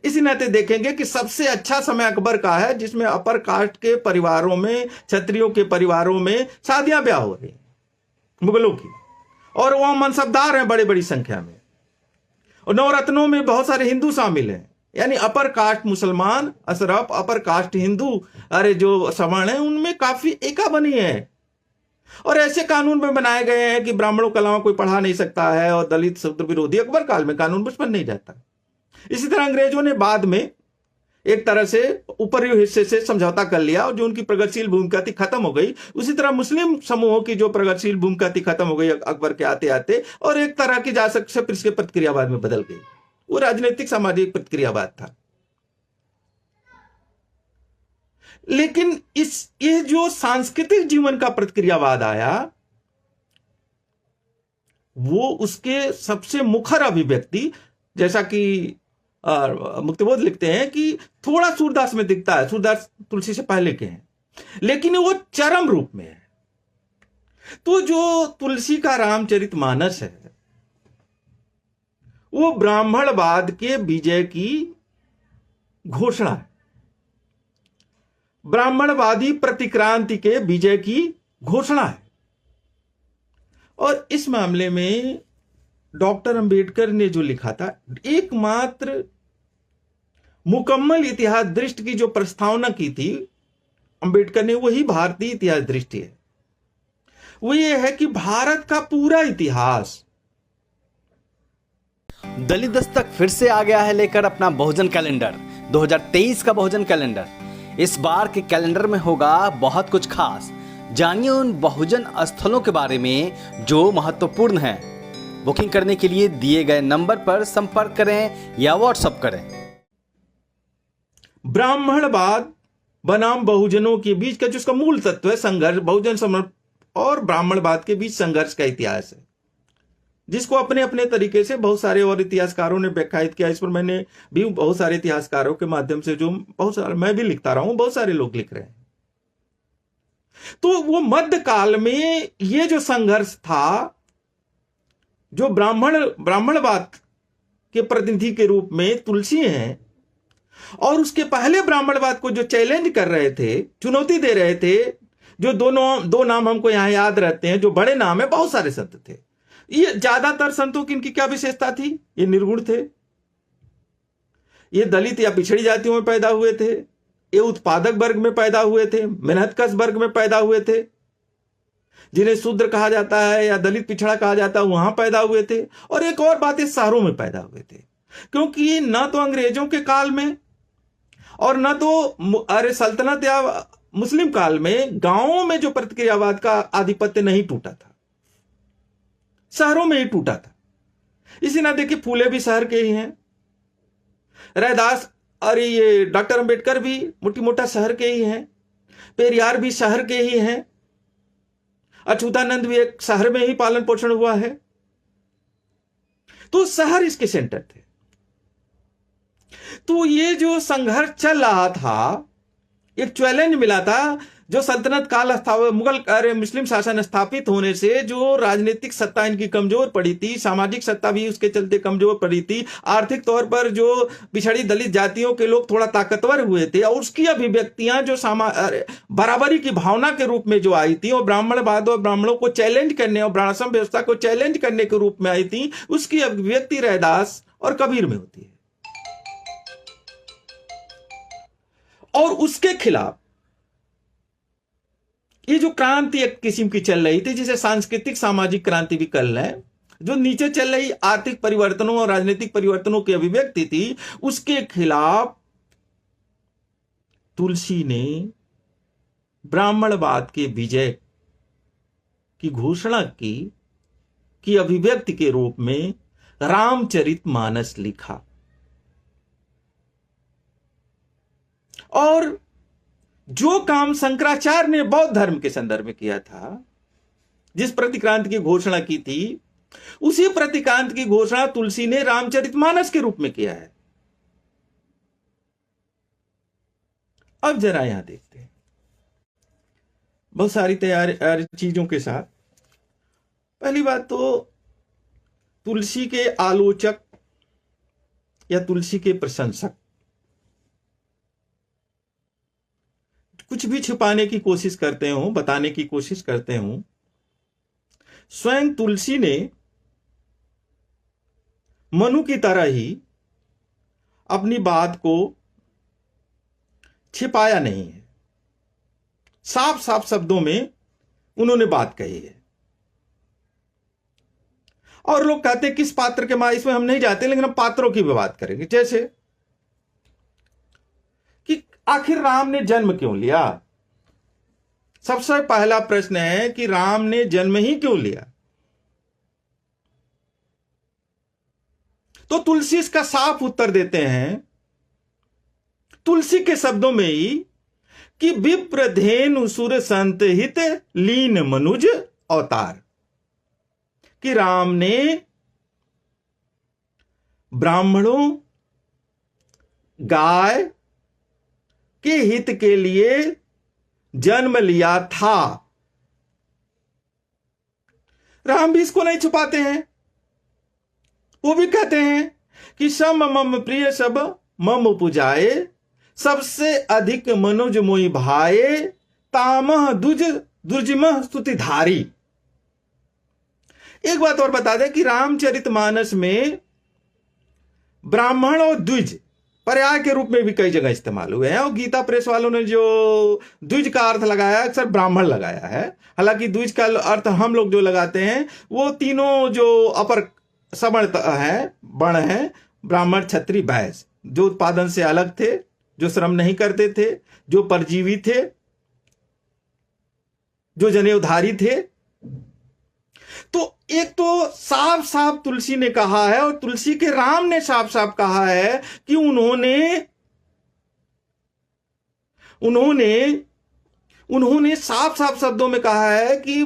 इसी नाते देखेंगे कि सबसे अच्छा समय अकबर का है, जिसमें अपर कास्ट के परिवारों में, क्षत्रियों के परिवारों में शादियां ब्याह हो रही मुगलों की, और वहां मनसबदार हैं बड़ी बड़ी संख्या में, और नवरत्नों में बहुत सारे हिंदू शामिल हैं। यानी अपर कास्ट मुसलमान अशरफ, अपर कास्ट हिंदू, अरे जो सवर्ण है उनमें काफी एका बनी है। और ऐसे कानून में बनाए गए हैं कि ब्राह्मणों के अलावा कोई पढ़ा नहीं सकता है, और दलित शूद्र विरोधी अकबर काल में कानून बन नहीं जाता। इसी तरह अंग्रेजों ने बाद में एक तरह से ऊपरी हिस्से से समझौता कर लिया, और जो उनकी प्रगतिशील भूमिका थी खत्म हो गई। उसी तरह मुस्लिम समूहों की जो प्रगतिशील भूमिका थी खत्म हो गई अकबर के आते आते, और एक तरह की जा सकते फिर इसके प्रतिक्रियावाद में बदल गई। वो राजनीतिक सामाजिक प्रतिक्रियावाद था। लेकिन ये जो सांस्कृतिक जीवन का प्रतिक्रियावाद आया, वो उसके सबसे मुखर अभिव्यक्ति, जैसा कि मुक्तिबोध लिखते हैं कि थोड़ा सूरदास में दिखता है, सूरदास तुलसी से पहले के हैं, लेकिन वो चरम रूप में है। तो जो तुलसी का रामचरितमानस है, वो ब्राह्मणवाद के विजय की घोषणा है, ब्राह्मणवादी प्रतिक्रांति के विजय की घोषणा है। और इस मामले में डॉक्टर अंबेडकर ने जो लिखा था, एकमात्र मुकम्मल इतिहास दृष्टि की जो प्रस्तावना की थी अंबेडकर ने, वही भारतीय इतिहास दृष्टि है। वो ये है कि भारत का पूरा इतिहास। दलित दस्तक फिर से आ गया है लेकर अपना बहुजन कैलेंडर, 2023 का बहुजन कैलेंडर। इस बार के कैलेंडर में होगा बहुत कुछ खास। जानिए उन बहुजन स्थलों के बारे में जो महत्वपूर्ण हैं। बुकिंग करने के लिए दिए गए नंबर पर संपर्क करें या व्हाट्सएप करें। ब्राह्मणवाद बनाम बहुजनों के बीच का जो उसका मूल तत्व है संघर्ष, बहुजन समर्पण और ब्राह्मणवाद के बीच संघर्ष का इतिहास है, जिसको अपने अपने तरीके से बहुत सारे और इतिहासकारों ने व्याख्यायित किया। इस पर मैंने भी बहुत सारे इतिहासकारों के माध्यम से, जो बहुत सारे मैं भी लिखता रहा हूं, बहुत सारे लोग लिख रहे हैं। तो वो मध्यकाल में ये जो संघर्ष था, जो ब्राह्मणवाद के प्रतिनिधि के रूप में तुलसी हैं, और उसके पहले ब्राह्मणवाद को जो चैलेंज कर रहे थे, चुनौती दे रहे थे, जो दो नाम हमको यहां याद रहते हैं, जो बड़े नाम है, बहुत सारे संत थे। ये ज्यादातर संतों की इनकी क्या विशेषता थी? ये निर्गुण थे, ये दलित या पिछड़ी जातियों में पैदा हुए थे, ये उत्पादक वर्ग में पैदा हुए थे, मेहनतकश वर्ग में पैदा हुए थे, जिन्हें शूद्र कहा जाता है या दलित पिछड़ा कहा जाता है, वहां पैदा हुए थे। और एक और बात, ये शहरों में पैदा हुए थे, क्योंकि न तो अंग्रेजों के काल में और न तो सल्तनत या मुस्लिम काल में गांवों में जो प्रतिक्रियावाद का आधिपत्य नहीं टूटा था, शहरों में ही टूटा था। इसी ना देखिए, फूले भी शहर के ही हैं, रैदास और ये डॉक्टर अंबेडकर भी मोटी मोटा शहर के ही हैं, पेरियार भी शहर के ही हैं, अच्युतानंद भी एक शहर में ही पालन पोषण हुआ है। तो शहर इसके सेंटर थे। तो ये जो संघर्ष चल रहा था, एक चैलेंज मिला था, जो सल्तनत काल मुगल मुस्लिम शासन स्थापित होने से जो राजनीतिक सत्ता इनकी कमजोर पड़ी थी, सामाजिक सत्ता भी उसके चलते कमजोर पड़ी थी, आर्थिक तौर पर जो पिछड़ी दलित जातियों के लोग थोड़ा ताकतवर हुए थे, और उसकी अभिव्यक्तियां जो बराबरी की भावना के रूप में जो आई थी, और ब्राह्मणवाद और ब्राह्मणों को चैलेंज करने और ब्राह्मण व्यवस्था को चैलेंज करने के रूप में आई थी, उसकी अभिव्यक्ति रैदास और कबीर में होती है। और उसके खिलाफ ये जो क्रांति एक किस्म की चल रही थी, जिसे सांस्कृतिक सामाजिक क्रांति भी कह रहे हैं, जो नीचे चल रही आर्थिक परिवर्तनों और राजनीतिक परिवर्तनों की अभिव्यक्ति थी, उसके खिलाफ तुलसी ने ब्राह्मणवाद के विजय की घोषणा की अभिव्यक्ति के रूप में रामचरितमानस लिखा। और जो काम शंकराचार्य ने बौद्ध धर्म के संदर्भ में किया था, जिस प्रतिक्रांति की घोषणा की थी, उसी प्रतिक्रांति की घोषणा तुलसी ने रामचरितमानस के रूप में किया है। अब जरा यहां देखते हैं बहुत सारी तैयारी चीजों के साथ। पहली बात तो तुलसी के आलोचक या तुलसी के प्रशंसक भी छिपाने की कोशिश करते हो, बताने की कोशिश करते हो, स्वयं तुलसी ने मनु की तरह ही अपनी बात को छिपाया नहीं है। साफ साफ शब्दों में उन्होंने बात कही है। और लोग कहते हैं किस पात्र के मां, इसमें हम नहीं जाते, लेकिन हम पात्रों की भी बात करेंगे। जैसे कि आखिर राम ने जन्म क्यों लिया? सबसे पहला प्रश्न है कि राम ने जन्म ही क्यों लिया? तो तुलसी इसका साफ उत्तर देते हैं, तुलसी के शब्दों में ही, कि विप्रधेनु सुर संत हित लीन मनुज अवतार। कि राम ने ब्राह्मणों, गाय के हित के लिए जन्म लिया था। राम भी इसको नहीं छुपाते हैं, वो भी कहते हैं कि सम मम प्रिय सब मम पुजाए, सबसे अधिक मनुज मोहि भाए, तामह दुज दुर्जमह स्तुतिधारी। एक बात और बता दें कि रामचरितमानस में ब्राह्मण और द्विज पर्याय के रूप में भी कई जगह इस्तेमाल हुए हैं, और गीता प्रेस वालों ने जो द्विज का अर्थ लगाया अक्सर ब्राह्मण लगाया है। हालांकि द्विज का अर्थ हम लोग जो लगाते हैं वो तीनों जो अपर सवर्ण है, वर्ण है, ब्राह्मण क्षत्रिय वैश्य, जो उत्पादन से अलग थे, जो श्रम नहीं करते थे, जो परजीवी थे, जो जनेऊधारी थे। तो एक तो साफ साफ तुलसी ने कहा है, और तुलसी के राम ने साफ साफ कहा है कि उन्होंने साफ साफ शब्दों में कहा है कि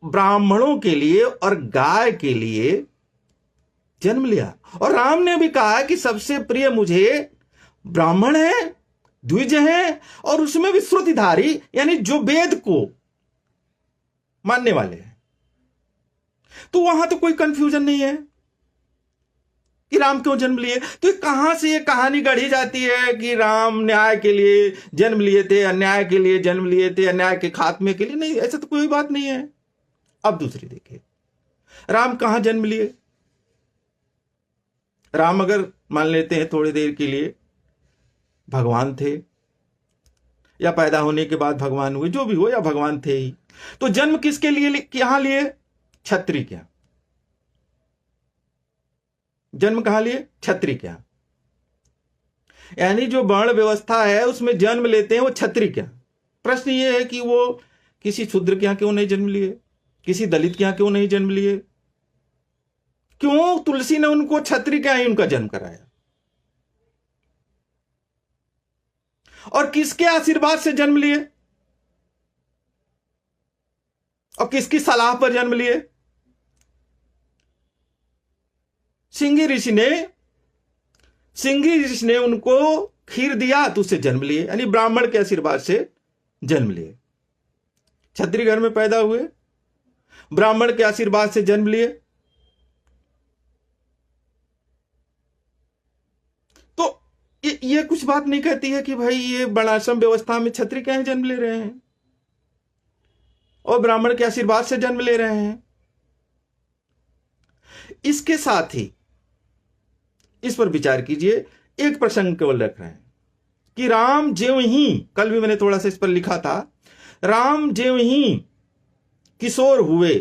ब्राह्मणों के लिए और गाय के लिए जन्म लिया। और राम ने भी कहा कि सबसे प्रिय मुझे ब्राह्मण है, द्विज है, और उसमें भी श्रुतिधारी, यानी जो वेद को मानने वाले हैं। तो वहां तो कोई कंफ्यूजन नहीं है कि राम क्यों जन्म लिए। तो कहां से ये कहानी गढ़ी जाती है कि राम न्याय के लिए जन्म लिए थे, अन्याय के लिए जन्म लिए थे, अन्याय के खात्मे के लिए? नहीं, ऐसा तो कोई बात नहीं है। अब दूसरी देखिए, राम कहां जन्म लिए? राम अगर मान लेते हैं थोड़ी देर के लिए भगवान थे, या पैदा होने के बाद भगवान हुए, जो भी हो, या भगवान थे ही, तो जन्म किसके लिए यहां लिए? क्षत्रिय के यहां। जन्म कहां लिए? क्षत्रिय के यहां। यानी जो वर्ण व्यवस्था है उसमें जन्म लेते हैं वो क्षत्रिय के यहां। प्रश्न ये है कि वो किसी शूद्र के यहां क्यों नहीं जन्म लिए, किसी दलित के यहां क्यों नहीं जन्म लिए? क्यों तुलसी ने उनको क्षत्रिय के यहां ही उनका जन्म कराया? और किसके आशीर्वाद से जन्म लिए, और किसकी सलाह पर जन्म लिए? सिंघी ऋषि ने उनको खीर दिया तो उससे जन्म लिए, यानी ब्राह्मण के आशीर्वाद से जन्म लिए। क्षत्रिय घर में पैदा हुए, ब्राह्मण के आशीर्वाद से जन्म लिए। तो ये कुछ बात नहीं कहती है कि भाई ये वर्णाश्रम व्यवस्था में क्षत्रिय क्या जन्म ले रहे हैं और ब्राह्मण के आशीर्वाद से जन्म ले रहे हैं। इसके साथ ही इस पर विचार कीजिए, एक प्रसंग केवल रख रहे हैं कि राम ज्यों ही, कल भी मैंने थोड़ा सा इस पर लिखा था, राम ज्यों ही किशोर हुए